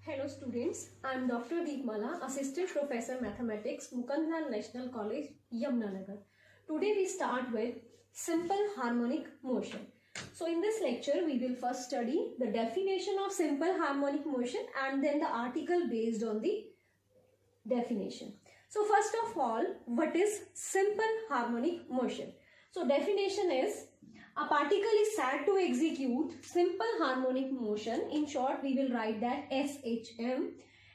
Hello students, I am Dr. Deepmala, Assistant Professor Mathematics, Mukandlal National College, Yamunanagar. Today we start with simple harmonic motion. So in this lecture we will first study the definition of simple harmonic motion and then the article based on the definition. So first of all, what is simple harmonic motion? So definition is a particle is said to execute simple harmonic motion. In short, we will write that SHM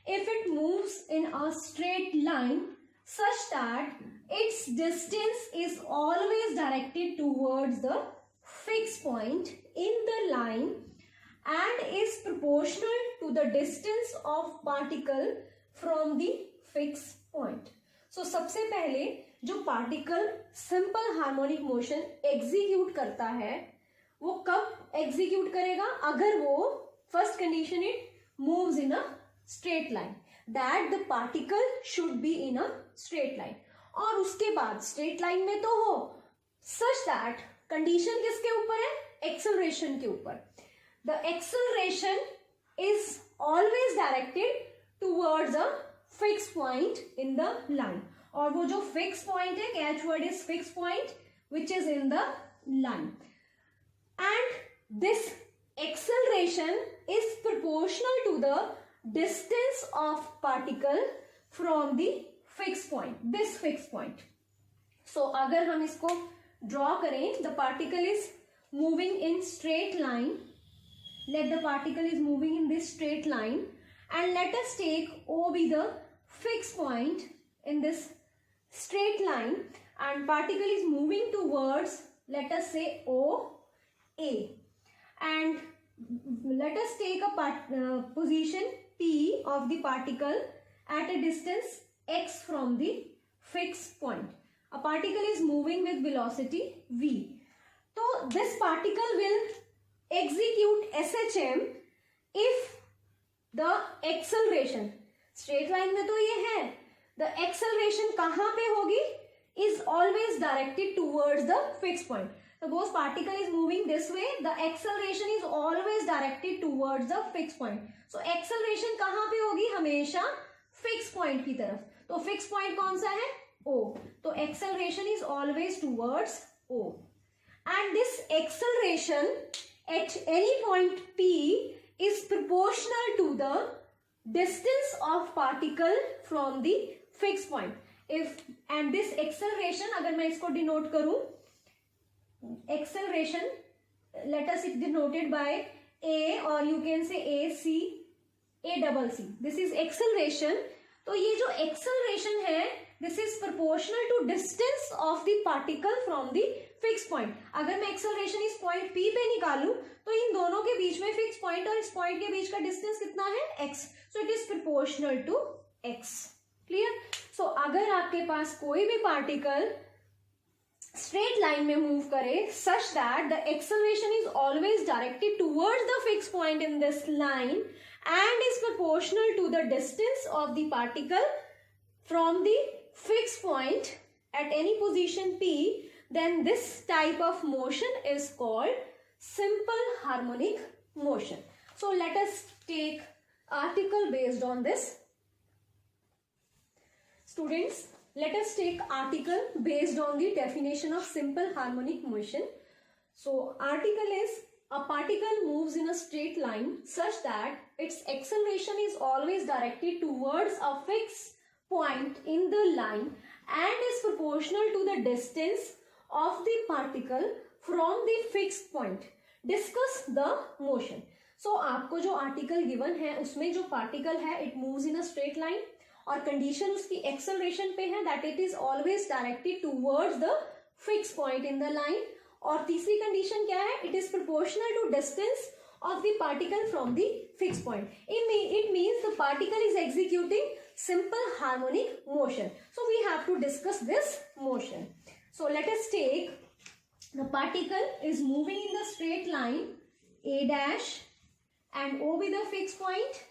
if it moves in a straight line such that its distance is always directed towards the fixed point in the line and is proportional to the distance of particle from the fixed point. So सबसे पहले जो particle simple harmonic motion execute करता है वो कब execute करेगा? अगर वो first condition it moves in a straight line, that the particle should be in a straight line. और उसके बाद स्ट्रेट लाइन में तो हो सच दैट कंडीशन किसके ऊपर है? एक्सेलरेशन के ऊपर. The acceleration is always directed towards a fix point in the line. और वो जो फिक्स पॉइंट है, catch word is fix point which is in the line. And this acceleration is proportional to the distance of particle from the fix point, this fix point. So अगर हम इसको draw करें, the particle is moving in straight line, let the particle is moving in this straight line and let us take O be the fixed point in this straight line and particle is moving towards, let us say O A, and let us take a position P of the particle at a distance x from the fixed point. A particle is moving with velocity v. So this particle will execute SHM if the acceleration, straight line में तो ये है, the acceleration कहाँ पे होगी? Is always directed towards the fixed point. Suppose particle is moving this way, the acceleration is always directed towards the fixed point. So acceleration कहाँ पे होगी? हमेशा fixed point की तरफ. तो fixed point कौन सा है? O. तो acceleration is always towards O. And this acceleration at any point P is proportional to the distance of particle from the fixed point. If and this acceleration, अगर मैं इसको denote करूं, acceleration, let us it denoted by A or you can say AC, A double C. This is acceleration. तो ये जो acceleration है, this is proportional to distance of the particle from the fixed point. अगर मैं acceleration इस point P पे निकालूं तो इन दोनों के बीच में fixed point और इस point के बीच का distance कितना है? X. So it is proportional to X. Clear? So अगर आपके पास कोई भी particle straight line में move करे such that the acceleration is always directed towards the fixed point in this line and is proportional to the distance of the particle from the fixed point at any position P, then this type of motion is called simple harmonic motion. So let us take article based on this. Students, let us take article based on the definition of simple harmonic motion. So article is a particle moves in a straight line such that its acceleration is always directed towards a fixed point in the line and is proportional to the distance of the particle from the fixed point. Discuss the motion. So आपको जो article given है उसमें जो particle है it moves in a straight line और condition उसकी acceleration पे है that it is always directed towards the fixed point in the line. और तीसरी condition क्या है? It is proportional to distance of the particle from the fixed point. It means the particle is executing simple harmonic motion. So we have to discuss this motion. So let us take the particle is moving in the straight line A dash and O be the fixed point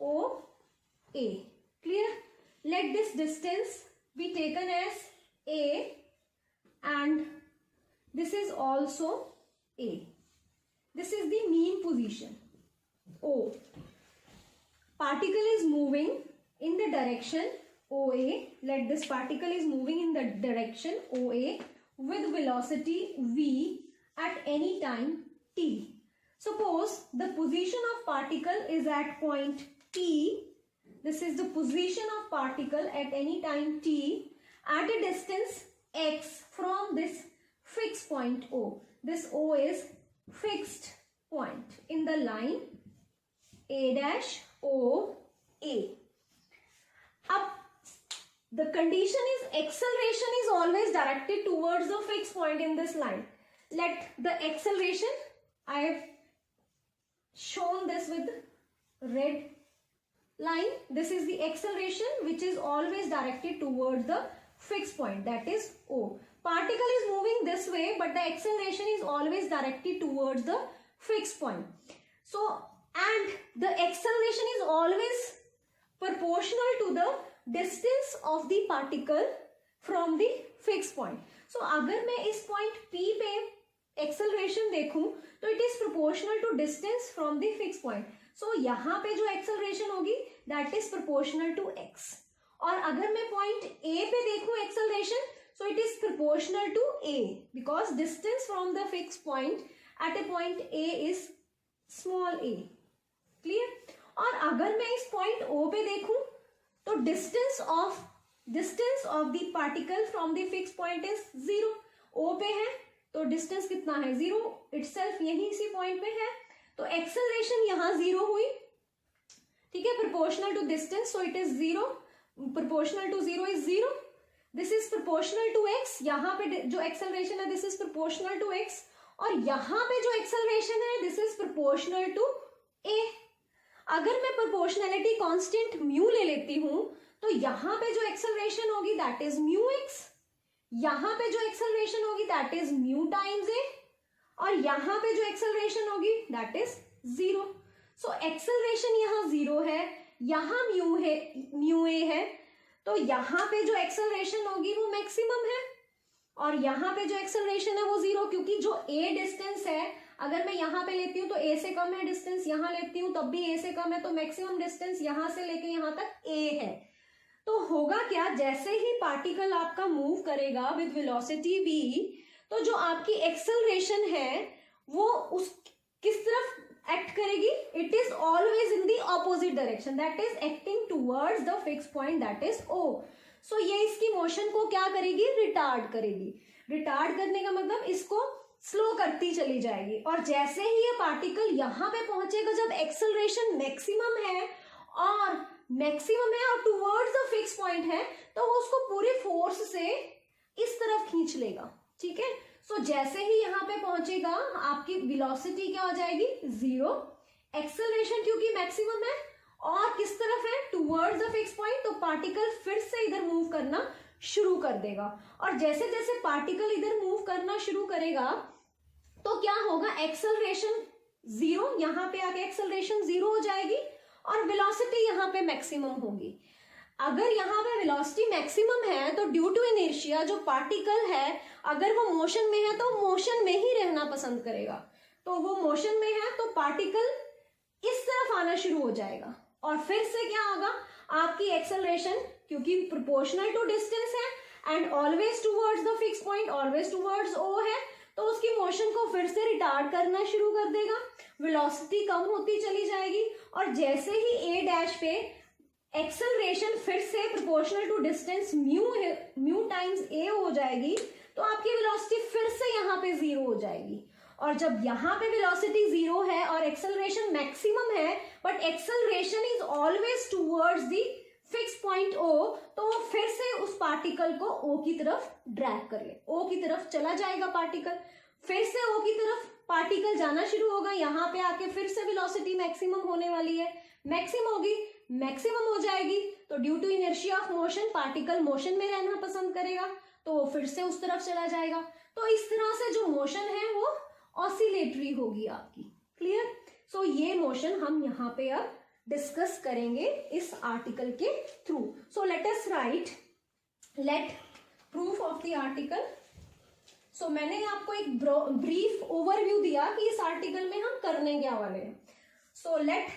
O A. Clear? Let this distance be taken as A and this is also A. This is the mean position O. particle is moving in the direction OA. Let this particle is moving in the direction OA with velocity v at any time t. Suppose the position of particle is at point P. This is the position of particle at any time t at a distance x from this fixed point O. This O is fixed point in the line A dash O A. Up the condition is acceleration is always directed towards the fixed point in this line. Let the acceleration, I have shown this with red line. This is the acceleration which is always directed towards the fixed point, that is O. Particle is moving this way, but the acceleration is always directed towards the fixed point. So, and the acceleration is always proportional to the distance of the particle from the fixed point. So, अगर मैं इस point P पे acceleration देखूं तो it is proportional to distance from the fixed point. So, यहाँ पे जो acceleration होगी that is proportional to x. और अगर मैं point A पे देखूं acceleration, so it is proportional to A because distance from the fixed point at a point A is small a. Clear? और अगर मैं इस point O पे देखूं तो distance of the particle from the fixed point is 0. O पे है तो distance कितना है 0 itself, यही इसी point पे है तो acceleration यहाँ 0 हुई. ठीक है, proportional to distance, so it is 0. proportional to 0 is 0. This is proportional to x. यहाँ पे जो acceleration है this is proportional to x. और यहाँ पे जो acceleration है this is proportional to a. अगर मैं proportionality constant mu ले लेती हूँ तो यहाँ पे जो acceleration होगी that is mu x. यहाँ पे जो acceleration होगी that is mu times a. और यहाँ पे जो acceleration होगी that is 0. So acceleration यहाँ 0 है, यहाँ mu a है, तो यहाँ पे जो acceleration होगी वो maximum है और यहाँ पे जो acceleration है वो 0, क्योंकि जो a distance है अगर मैं यहाँ पे लेती हूँ तो a से कम है डिस्टेंस, यहाँ लेती हूँ तब भी a से कम है, तो मैक्सिमम डिस्टेंस यहाँ से लेके यहाँ तक a है. तो होगा क्या, जैसे ही पार्टिकल आपका मूव करेगा विद वेलोसिटी v, तो जो आपकी एक्सेलरेशन है वो उस किस तरफ एक्ट करेगी, it is always in the opposite direction, that is acting towards the fix point that is O. सो ये इसकी मोशन को क्या करेगी, रिटार्ड करेगी. रिटार्ड करने का मतलब इसको स्लो करती चली जाएगी. और जैसे ही ये पार्टिकल यहाँ पे पहुंचेगा जब एक्सेलरेशन मैक्सिमम है और टुवर्ड्स द फिक्स पॉइंट है, तो वो उसको पूरी फोर्स से इस तरफ खींच लेगा. ठीक है, सो जैसे ही यहाँ पे पहुंचेगा आपकी वेलोसिटी क्या हो जाएगी 0. एक्सेलरेशन क्योंकि मैक्सिमम है और किस तरफ है, टुवर्ड्स द फिक्स पॉइंट, तो पार्टिकल फिर से इधर मूव करना शुरू कर देगा. और जैसे जैसे पार्टिकल इधर मूव करना शुरू करेगा तो क्या होगा, एक्सेलरेशन 0, यहाँ पे आके एक्सेलरेशन 0 हो जाएगी और वेलोसिटी यहाँ पे मैक्सिमम होगी. अगर यहाँ पे वेलोसिटी मैक्सिमम है तो ड्यू टू इनर्शिया जो पार्टिकल है अगर वो मोशन में है तो मोशन में ही रहना पसंद करेगा. तो वो मोशन में है तो पार्टिकल इस तरफ आना शुरू हो जाएगा और फिर से क्या होगा, आपकी एक्सेलरेशन क्योंकि प्रोपोर्शनल टू डिस्टेंस है and always towards the fix point, always towards O है, तो उसकी मोशन को फिर से रिटार्ड करना शुरू कर देगा. वेलोसिटी कम होती चली जाएगी और जैसे ही A डैश पे एक्सेलरेशन फिर से proportional to distance mu times A हो जाएगी तो आपकी वेलोसिटी फिर से यहाँ पे 0 हो जाएगी. और जब यहाँ पे वेलोसिटी 0 है और एक्सेलरेशन मैक्सिमम है but acceleration is always towards the fix point O, तो वो फिर से उस पार्टिकल को O की तरफ ड्रैग कर ले, O की तरफ चला जाएगा पार्टिकल. फिर से O की तरफ पार्टिकल जाना शुरू होगा, यहाँ पे आके फिर से वेलोसिटी मैक्सिमम होने वाली है, मैक्सिमम हो जाएगी तो due to inertia of motion particle motion में रहना पसंद करेगा तो वो फिर से उस तरफ चला जाएगा. तो इस तरह से जो मोशन है वो ऑसिलेटरी होगी आपकी. क्लियर? सो ये मोशन हम यहाँ पे अब डिस्कस करेंगे इस आर्टिकल के थ्रू. So let us write let proof of the article. सो मैंने आपको एक ब्रीफ ओवरव्यू दिया कि इस आर्टिकल में हम करने क्या वाले हैं. So let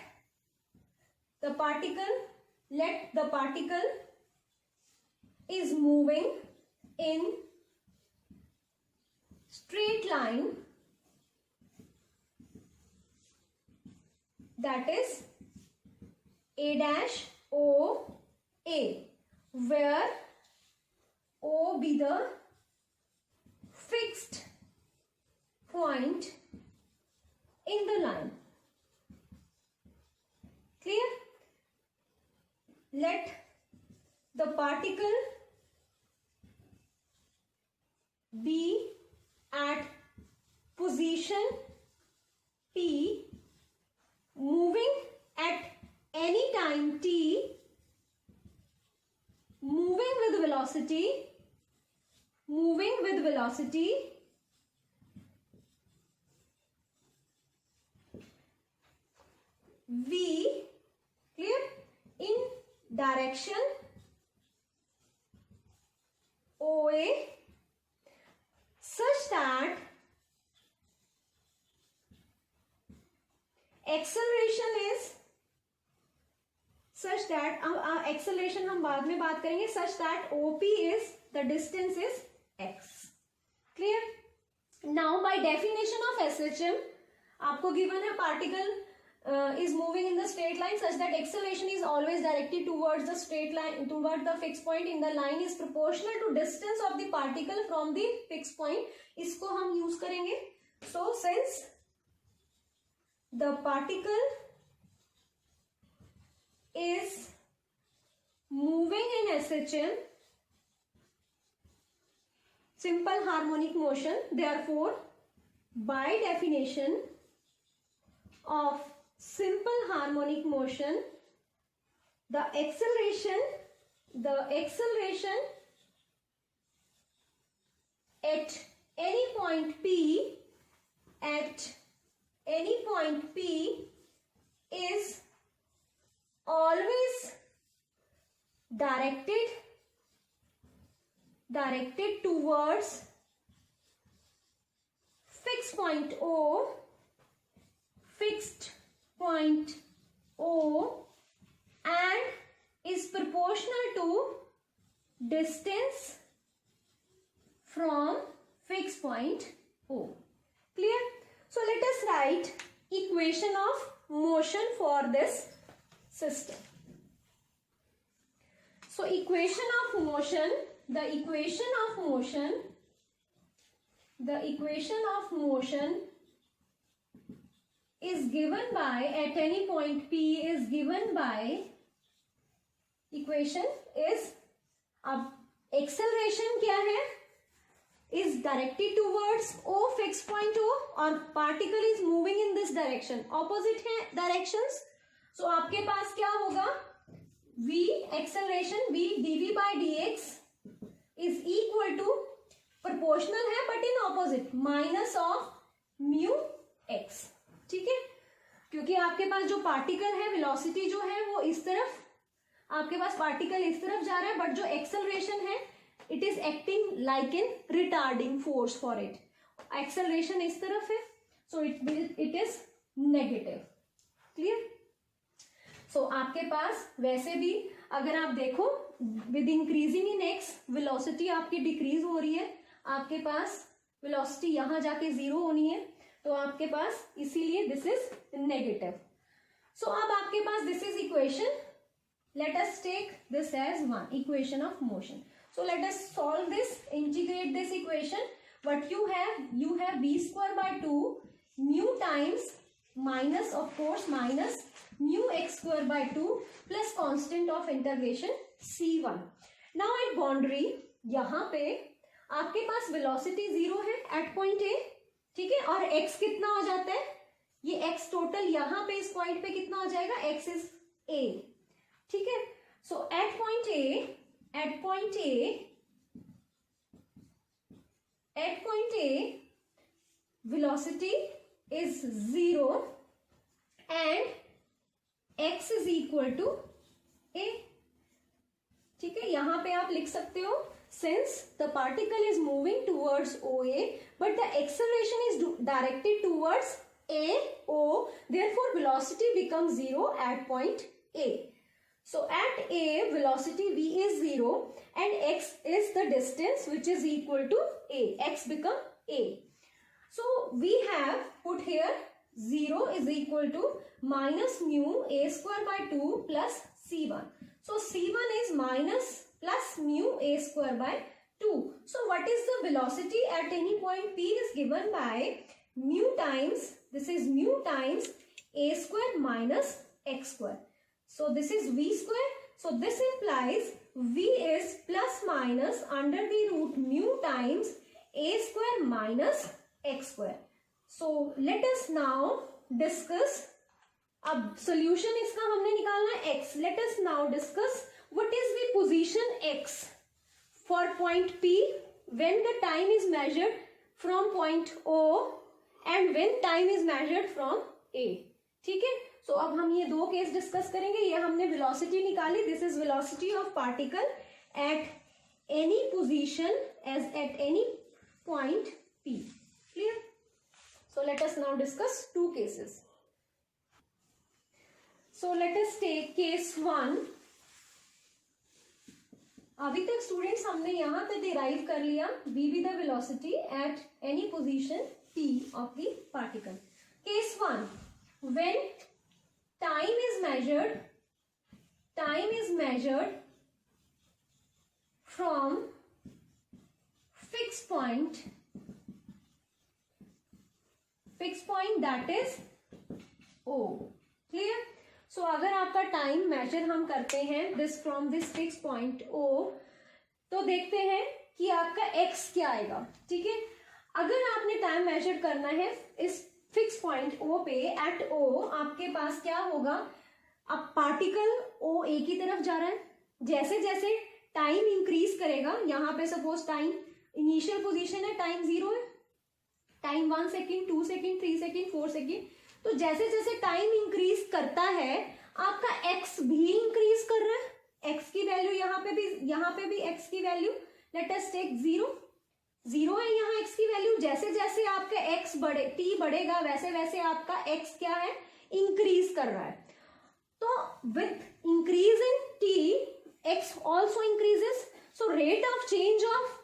the let the particle is moving in straight line, that is A dash O A, where O be the fixed point in the line. Clear? Let the particle be at position P, moving at any time t, moving with velocity v, clear, in direction OA, such that acceleration is such that acceleration हम बाद में बात करेंगे, such that OP is the distance is x. Clear? Now by definition of SHM आपको given है particle is moving in the straight line such that acceleration is always directed towards the straight line, toward the fixed point in the line is proportional to distance of the particle from the fixed point. इसको हम use करेंगे. So since the particle is moving in SHM, simple harmonic motion, therefore by definition of simple harmonic motion, the acceleration at any point P is always directed towards fixed point O and is proportional to distance from fixed point O. Clear? So let us write equation of motion for this system. So equation of motion, the equation of motion is given by, at any point P is given by, equation is, अब acceleration क्या है, is directed towards O, fixed point O, और particle is moving in this direction, opposite है directions. So आपके पास क्या होगा, v acceleration v dv by dx is equal to, proportional है but in opposite, minus of mu x. ठीक है, क्योंकि आपके पास जो पार्टिकल है, वेलोसिटी जो है वो इस तरफ, आपके पास पार्टिकल इस तरफ जा रहा है, बट जो एक्सेलरेशन है it is acting like in retarding force for it. Acceleration इस तरफ है, so it is negative. Clear? So आपके पास वैसे भी अगर आप देखो with increasing in x velocity आपकी डिक्रीज हो रही है, आपके पास वेलोसिटी यहां जाके जीरो होनी है, तो आपके पास इसीलिए दिस इज नेगेटिव. सो अब आपके पास this is equation. Let us take this as one equation of motion. So let us solve this, integrate this equation. What you have b square by 2 mu times minus of course minus mu x square by 2 plus constant of integration c1. Now at boundary यहां पे आपके पास velocity zero है at point A, ठीक है, और x कितना हो जाता है, ये x टोटल यहां पे इस पॉइंट पे कितना हो जाएगा, x इज a. ठीक है, so at point A velocity is zero and x is equal to a. ठीक है, यहां पे आप लिख सकते हो, since the particle is moving towards OA but the acceleration is directed towards AO, therefore velocity becomes zero at point A. So at A, velocity v is 0 and x is the distance which is equal to A. X become A. So we have put here 0 is equal to minus mu A square by 2 plus C1. So C1 is minus plus mu A square by 2. So what is the velocity at any point P is given by mu times, this is mu times A square minus x square. So this is v square. So this implies v is plus minus under the root mu times A square minus x square. So let us now discuss. अब solution इसका हमने निकालना है x. Let us now discuss what is the position x for point P when the time is measured from point O and when time is measured from A. ठीक है. So अब हम ये दो केस डिस्कस करेंगे. ये हमने velocity निकाली. This is velocity of particle at any position as at any point P. Clear? So let us now discuss two cases. So let us take case 1. अभी तक स्टूडेंट्स हमने यहाँ पे डिराइव कर लिया v be the velocity at any position t of the particle. Case 1. When time is measured from fixed point that is O. Clear? So अगर आपका time major हम करते हैं this from this fix point O, तो देखते हैं कि आपका x क्या आएगा. ठीक है. अगर आपने टाइम मेजर करना है इस फिक्स पॉइंट O पे एट O, आपके पास क्या होगा. अब पार्टिकल O A की तरफ जा रहा है. जैसे जैसे टाइम इंक्रीज करेगा, यहाँ पे सपोज टाइम इनिशियल पोजीशन है, टाइम 0 है, time 1 second, 2 second, 3 second, 4 second. तो जैसे जैसे टाइम इंक्रीज करता है आपका x भी इंक्रीज कर रहा है. x की वैल्यू यहाँ पे भी x की वैल्यू लेट अस टेक 0 है यहाँ x की वैल्यू. जैसे जैसे आपका x t बढ़ेगा वैसे वैसे आपका x क्या है, इंक्रीज कर रहा है. तो with increase in t x also increases. So rate of change of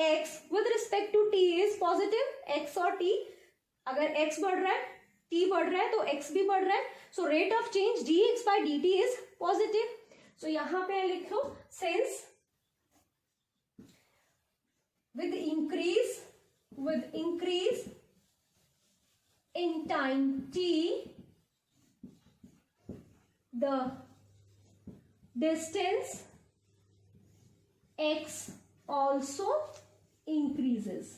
x with respect to t is positive. x और t, अगर x बढ़ रहा है t बढ़ रहा है तो x भी बढ़ रहा है. So rate of change dx by dt is positive. So यहां पे लिख लो since with increase in time t the distance x also increases.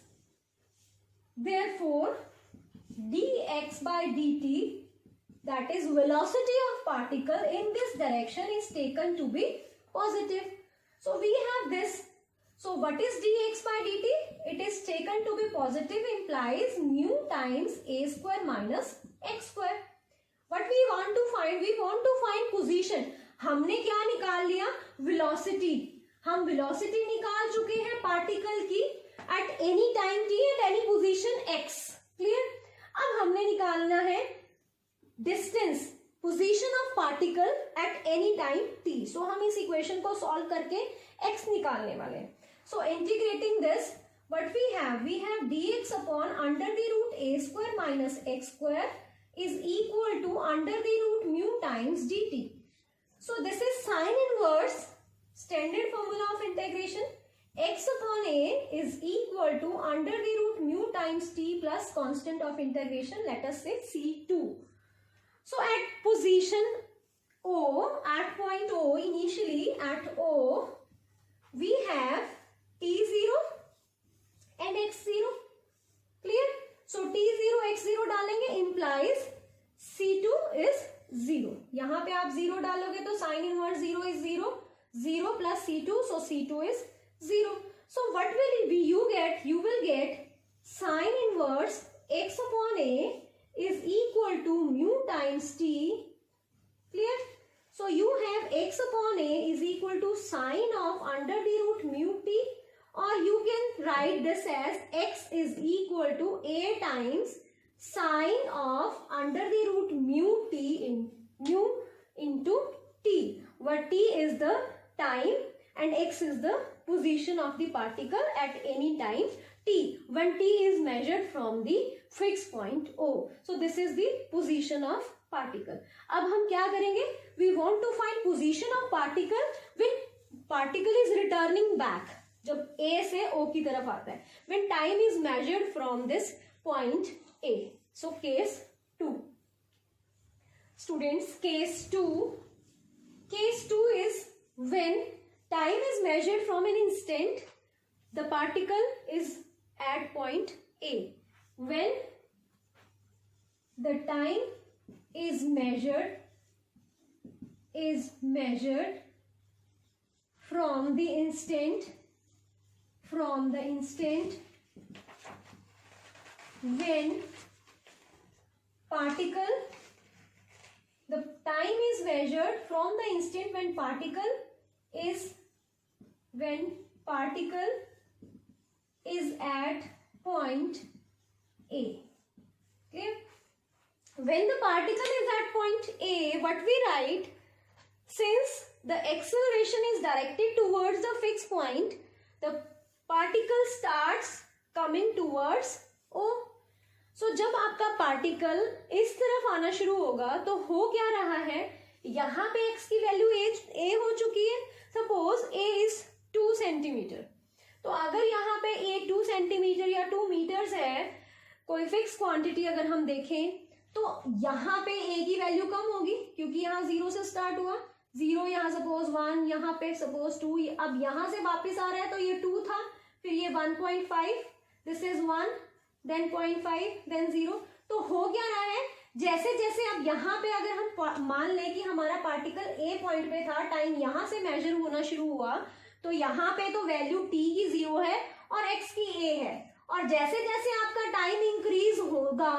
Therefore dx by dt, that is velocity of particle in this direction, is taken to be positive. So we have this. So what is dx by dt? It is taken to be positive, implies mu times a square minus x square. What we want to find? We want to find position. हमने क्या निकाल लिया? Velocity. हम velocity निकाल चुके हैं particle की at any time t at any position x. Clear? अब हमने निकालना है distance, position of particle at any time t. So हम इस equation को solve करके x निकालने वाले हैं. So integrating this, what we have dx upon under the root a square minus x square is equal to under the root mu times dt. So this is sine inverse, standard formula of integration. X upon a is equal to under the root mu times t plus constant of integration, let us say c2. So at position O, at point O, initially at O, we have t0 and x0. Clear? So t0 x0 डालेंगे implies c2 is 0. यहाँ पे आप 0 डालोगे तो sin inverse 0 is 0. 0 plus c2, so c2 is 0. So what will be you get? You will get sin inverse x upon a is equal to mu times t. Clear? So you have x upon a is equal to sine of under the root mu t, or you can write this as x is equal to a times sine of under the root mu t in mu into t. but t is the time and x is the position of the particle at any time t, when t is measured from the fixed point O. So this is the position of particle. अब हम क्या करेंगे? We want to find position of particle when particle is returning back, जब A से O की तरफ आता है, when time is measured from this point A. So case 2. Students, case 2 is when time is measured from an instant, the particle is at point A. When the time is measured from the instant when particle, the time is measured from the instant when particle is at point A. Okay, when the particle is at point A, what we write, since the acceleration is directed towards the fixed point, the particle starts coming towards O. So जब आपका particle इस तरफ आना शुरू होगा तो हो क्या रहा है, यहाँ पे x की वैल्यू a हो चुकी है. सपोज a इज 2 सेंटीमीटर, तो अगर यहाँ पे a 2 सेंटीमीटर या 2 मीटर्स है, कोई फिक्स क्वांटिटी अगर हम देखें, तो यहाँ पे a की वैल्यू कम होगी क्योंकि यहाँ 0 से स्टार्ट हुआ. 0 यहाँ सपोज 1, यहाँ पे सपोज 2, अब यहाँ से वापस आ रहा है तो ये 2 था, फिर ये 1.5, दिस इज 1, देन 0.5, देन 0. तो हो क्या रहा है, जैसे जैसे अब यहाँ पे अगर हम मान लें कि हमारा पार्टिकल ए पॉइंट पे था, टाइम यहाँ से मेजर होना शुरू हुआ, तो यहाँ पे तो वैल्यू टी की 0 है और एक्स की ए है. और जैसे जैसे आपका टाइम इंक्रीज होगा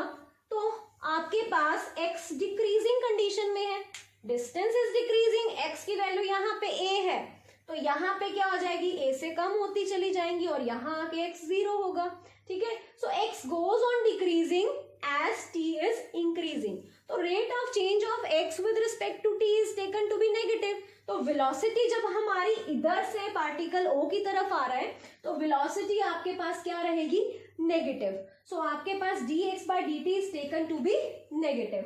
तो आपके पास एक्स डिक्रीजिंग कंडीशन में है, डिस्टेंस इज डिक्रीजिंग, एक्स की वैल्यू यहाँ पे ए है, तो यहाँ पे क्या हो जाएगी, ए से कम होती चली जाएंगी और यहाँ आके एक्स 0 होगा. ठीक है, so x goes on decreasing as t is increasing. तो rate of change of x with respect to t is taken to be negative. तो वेलोसिटी जब हमारी इधर से पार्टिकल ओ की तरफ आ रहा है तो वेलोसिटी आपके पास क्या रहेगी, नेगेटिव. सो आपके पास dx by dt is taken to be negative.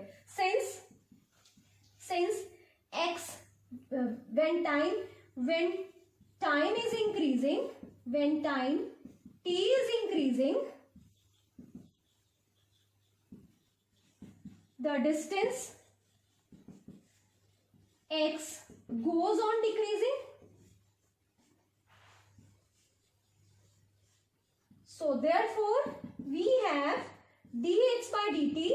since x when time is increasing, when time t is increasing, the distance x goes on decreasing. So therefore we have dx by dt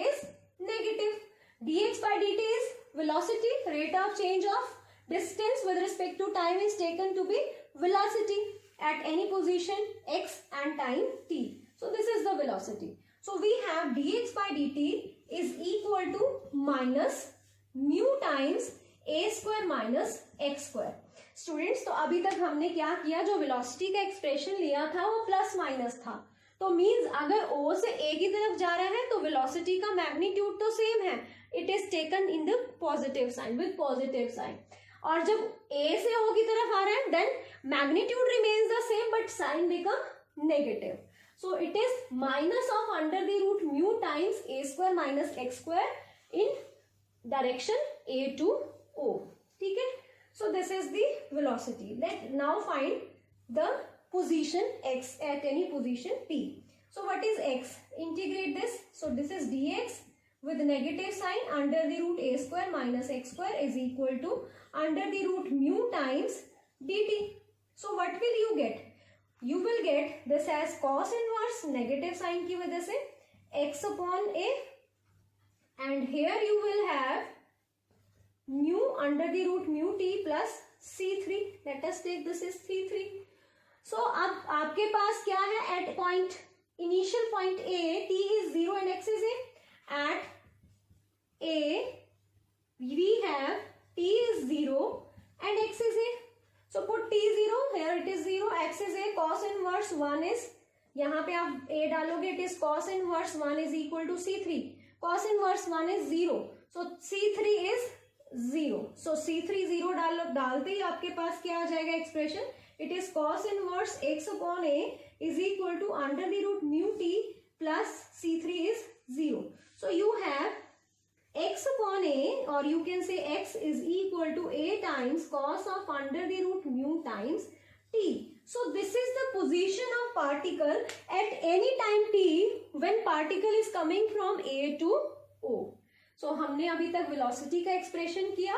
is negative. dx by dt is velocity, rate of change of distance with respect to time is taken to be velocity at any position x and time t. So this is the velocity. So we have dx by dt is equal to minus mu times a square minus x square. Students, तो अभी तक हमने क्या किया, जो velocity का expression लिया था वो प्लस माइनस था, तो मींस अगर O से A की तरफ जा रहा है तो वेलोसिटी का मैग्नीट्यूड तो सेम है, it is taken in the positive sign, with positive sign. और जब A से O की तरफ आ रहा है then magnitude remains the same but sign become negative. So it is minus of under the root mu times a square minus x square in direction A to O. ठीक है, so this is the velocity. Let now find the position x at any position p. So what is x? Integrate this. So this is dx with negative sign under the root a square minus x square is equal to under the root mu times dt. So what will you get? You will get this as cos inverse negative sign की वजह से x upon a, and here you will have mu under the root mu t plus c3. Let us take this is c3. So अब आपके पास क्या है, at point initial point A t is 0 and x is a. At A we have t is 0 and x is a. So put t 0 here, it is 0, x is a, cos inverse 1 is, यहाँ पे आप a डालोगे, it is cos inverse 1 is equal to c3. Cos inverse 1 is 0, so c3 is 0. So C3 0 डालते ही आपके पास क्या आ जाएगा expression? It is cos inverse x upon a is equal to under the root mu t plus C3 is 0. So you have x upon a, or you can say x is equal to a times cos of under the root mu times t. So this is the position of particle at any time t when particle is coming from a to o. So हमने अभी तक velocity का expression किया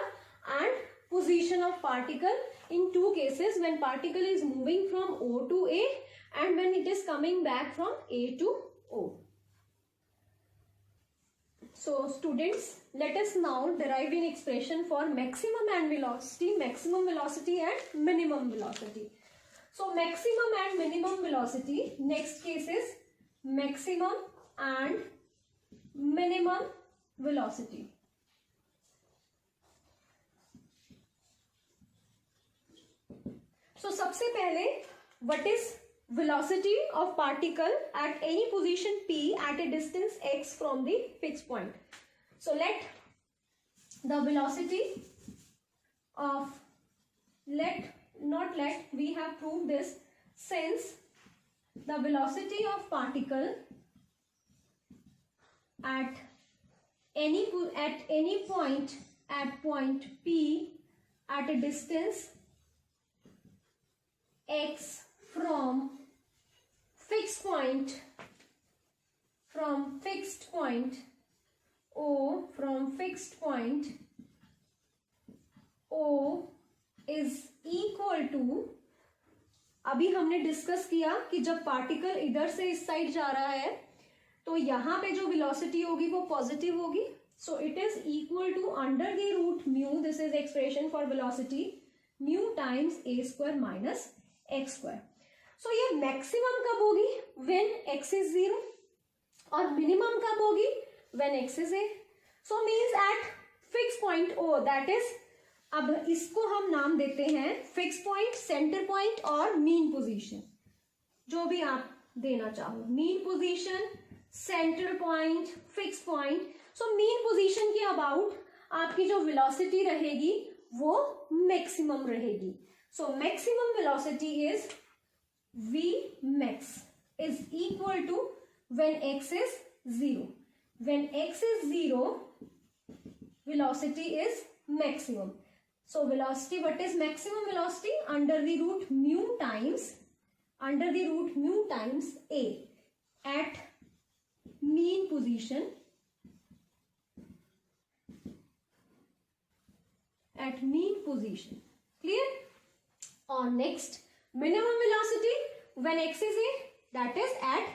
and position of particle in two cases, when particle is moving from o to a and when it is coming back from a to o. So students, let us now derive an expression for maximum and velocity and minimum velocity. So maximum and minimum velocity, next case is maximum and minimum velocity. So सबसे पहले what is velocity of particle at any position p at a distance x from the fixed point? So let the velocity of we have proved this, since the velocity of particle at any point at point p at a distance x from fixed point O is equal to, अभी हमने discuss किया कि जब particle इधर से इस side जा रहा है तो यहाँ पे जो वेलोसिटी होगी वो पॉजिटिव होगी. So it is equal to under the root mu, this is expression for velocity, mu times a square minus x square. So ये मैक्सिमम कब होगी? व्हेन एक्स इज 0, और मिनिमम कब होगी? When x is a. So means at fix point O, that is, अब इसको हम नाम देते हैं फिक्स पॉइंट, सेंटर पॉइंट और मीन पोजीशन, जो भी आप देना चाहो, mean position, center point, fix point. So mean position के अबाउट आपकी जो वेलोसिटी रहेगी वो मैक्सिमम रहेगी. So maximum velocity is v max is equal to when x is 0. When x is 0, velocity is maximum. So velocity, what is maximum velocity? Under the root mu times a at mean position, clear? Or next, minimum velocity when x is a, that is at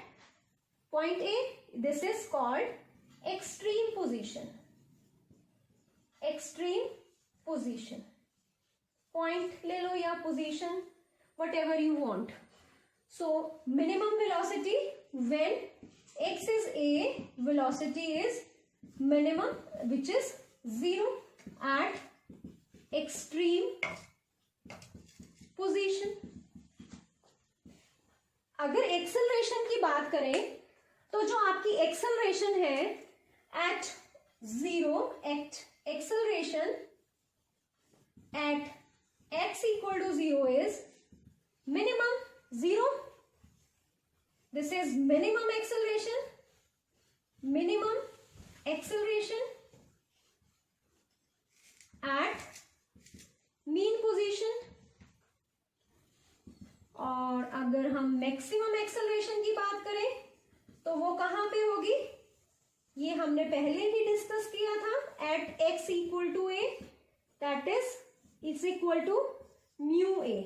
point a, this is called extreme position. Point ले लो या position, whatever you want. So minimum velocity when x is a, velocity is minimum, which is 0 at extreme position. अगर acceleration की बात करें तो जो आपकी acceleration है at 0, acceleration at x equal to 0 is minimum 0. This is minimum acceleration at mean position. और अगर हम मैक्सिमम एक्सेलरेशन की बात करें तो वो कहाँ पे होगी? ये हमने पहले ही डिस्कस किया था, at x equal to a, that is equal to mu a,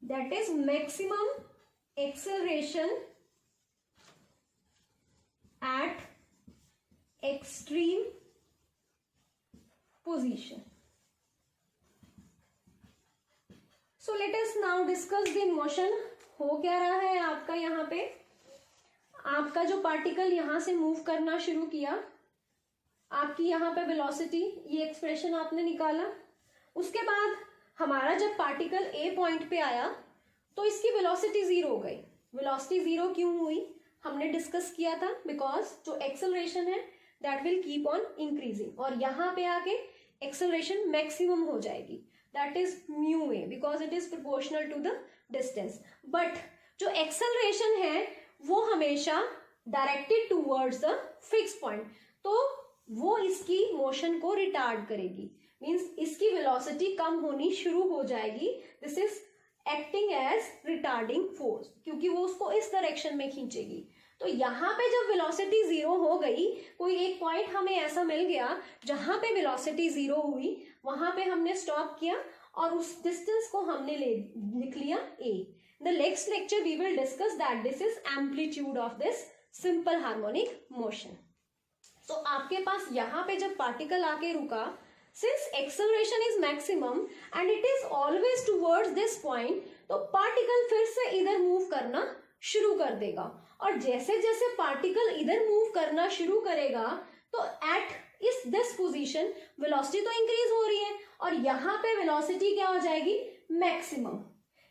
that is maximum acceleration at extreme position. So let us now discuss the motion. हो क्या रहा है आपका? यहाँ पे आपका जो पार्टिकल यहाँ से मूव करना शुरू किया, आपकी यहाँ पे वेलोसिटी, ये एक्सप्रेशन आपने निकाला. उसके बाद हमारा जब पार्टिकल ए पॉइंट पे आया तो इसकी वेलोसिटी 0 हो गई. वेलोसिटी 0 क्यों हुई? हमने डिस्कस किया था, बिकॉज जो एक्सेलरेशन है that will keep on increasing, और यहाँ पे आके एक्सेलरेशन मैक्सिमम हो जाएगी, that is mu a, because it is proportional to the distance. But जो एक्सेलरेशन है वो हमेशा directed towards the fix point, तो वो इसकी मोशन को रिटार्ड करेगी, मीन्स इसकी वेलोसिटी कम होनी शुरू हो जाएगी. This is acting as retarding force, क्योंकि वो उसको इस डायरेक्शन में खींचेगी. तो यहाँ पे जब वेलोसिटी जीरो हो गई, कोई एक पॉइंट हमें ऐसा मिल गया जहां पे वेलोसिटी जीरो हुई, वहां पे हमने स्टॉप किया और उस डिस्टेंस को हमने लिख लिया a. The next lecture we will discuss that this is amplitude of this simple harmonic motion. तो आपके पास यहाँ पे जब पार्टिकल आके रुका, since acceleration is maximum and it is always towards this point, तो पार्टिकल फिर से इधर मूव करना शुरू कर देगा. और जैसे जैसे पार्टिकल इधर मूव करना शुरू करेगा, तो एट इस दिस पोजीशन वेलोसिटी तो इंक्रीज हो रही है और यहाँ पे वेलोसिटी क्या हो जाएगी, मैक्सिमम.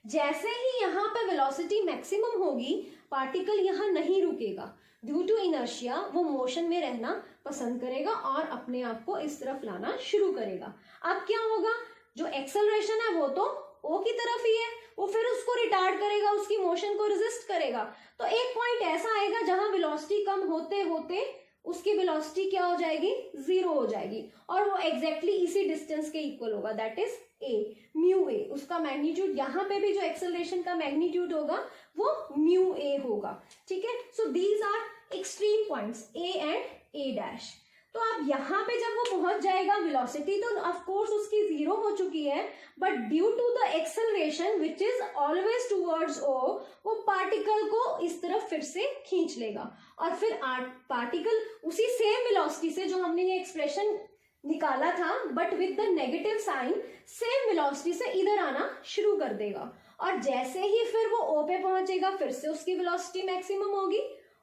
जैसे ही यहाँ पे वेलोसिटी मैक्सिमम होगी, पार्टिकल यहाँ नहीं रुकेगा. ड्यू टू इनर्शिया वो मोशन में रहना पसंद करेगा और अपने आप को इस तरफ लाना शुरू करेगा. अब क्या होगा, जो एक्सेलरेशन है वो तो ओ की तरफ ही है, वो फिर उसको रिटार्ड करेगा, उसकी मोशन को रेजिस्ट करेगा. तो एक पॉइंट ऐसा आएगा जहां वेलोसिटी कम होते होते उसकी वेलोसिटी क्या हो जाएगी, जीरो हो जाएगी, और वो एग्जैक्टली इसी डिस्टेंस के इक्वल होगा, that is a, mu A. उसका मैग्नीट्यूड, यहाँ पे भी जो एक्सेलरेशन का मैग्नीट्यूड होगा वो म्यू ए होगा. ठीक है. So these are extreme points A and A dash. तो अब यहाँ पे जब वो पहुंच जाएगा, वेलोसिटी तो ऑफ कोर्स उसकी जीरो हो चुकी है, but due to the acceleration which is always towards O, वो पार्टिकल को इस तरफ फिर से खींच लेगा और फिर पार्टिकल उसी सेम वेलोसिटी से जो हमने ये एक्सप्रेशन निकाला था but with the negative sign, same velocity से इधर आना शुरू कर देगा. और जैसे ही फिर वो ओ पे पहुंचेगा, फिर से उसकी वेलोसिटी मैक्सिमम होगी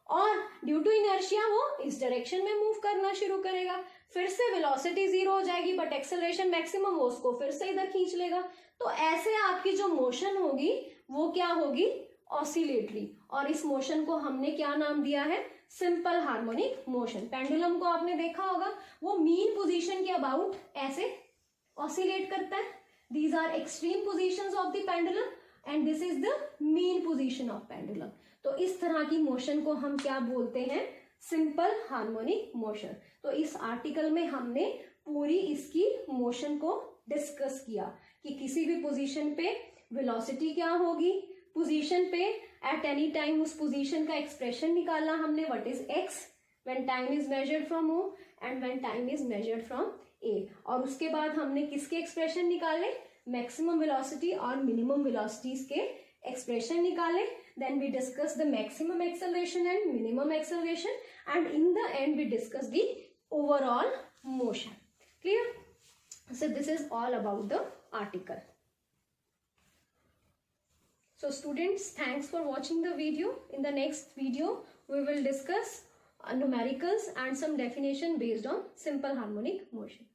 और ड्यू टू इनर्शिया वो इस डायरेक्शन में मूव करना शुरू करेगा. फिर से वेलोसिटी जीरो हो जाएगी बट एक्सेलरेशन मैक्सिमम, वो उसको फिर से इधर खींच लेगा. तो ऐसे आपकी जो मोशन होगी वो क्या होगी, ऑसिलेटरी. और इस मोशन को हमने क्या नाम दिया है, सिंपल हार्मोनिक मोशन. पेंडुलम को आपने देखा होगा, वो मीन पोजीशन के अबाउट ऐसे ऑसिलेट करता है. These are extreme positions of the pendulum and this is the mean position of pendulum. तो इस तरह की मोशन को हम क्या बोलते हैं, सिंपल हार्मोनिक मोशन. तो इस आर्टिकल में हमने पूरी इसकी मोशन को डिस्कस किया कि किसी भी पोजीशन पे वेलोसिटी क्या होगी, पोजीशन पे एट एनी टाइम उस पोजीशन का एक्सप्रेशन निकालना हमने, what is x when time is measured from O and when time is measured from A. और उसके बाद हमने किसके एक्सप्रेशन निकाले, मैक्सिमम वेलोसिटी और मिनिमम वेलोसिटीज के एक्सप्रेशन निकाले. Then we discuss the maximum acceleration and minimum acceleration, and in the end we discuss the overall motion. Clear? So this is all about the article. So students, thanks for watching the video. In the next video we will discuss numericals and some definition based on simple harmonic motion.